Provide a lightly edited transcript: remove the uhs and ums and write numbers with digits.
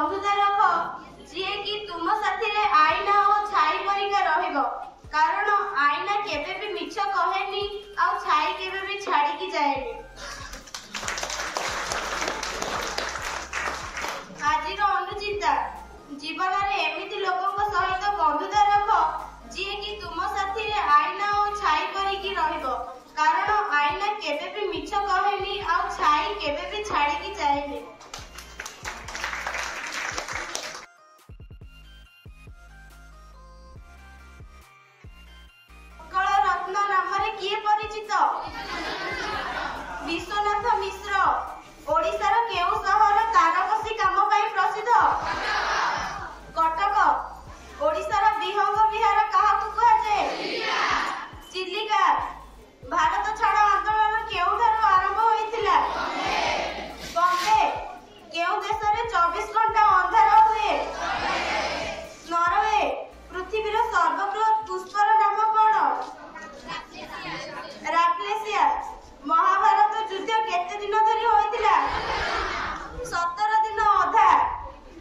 बंधुता रख जी कि तुम साथी रे आईना और छाई परिका रहिबो कारण आईना केबे भी मिछ कहेनी आ छाई केबे भी छाड़ी की जाएनी। आजिर अनुचिंता जीवन रे एमिति लोकक सहित बंधुता रख जी कि तुम साथी रे आईना और छाई परिकी रहिबो कारण आईना केबे भी मिछ कहेनी आ छाई केबे भी छाड़ी की जाएनी। किए परिचित विश्वनाथ मिश्र ओडिशार केउ सहर तारकसी काम पाई प्रसिद्ध कटक ओडिशार विहंग विहार काहाकु कहा जाए चिलिका भारत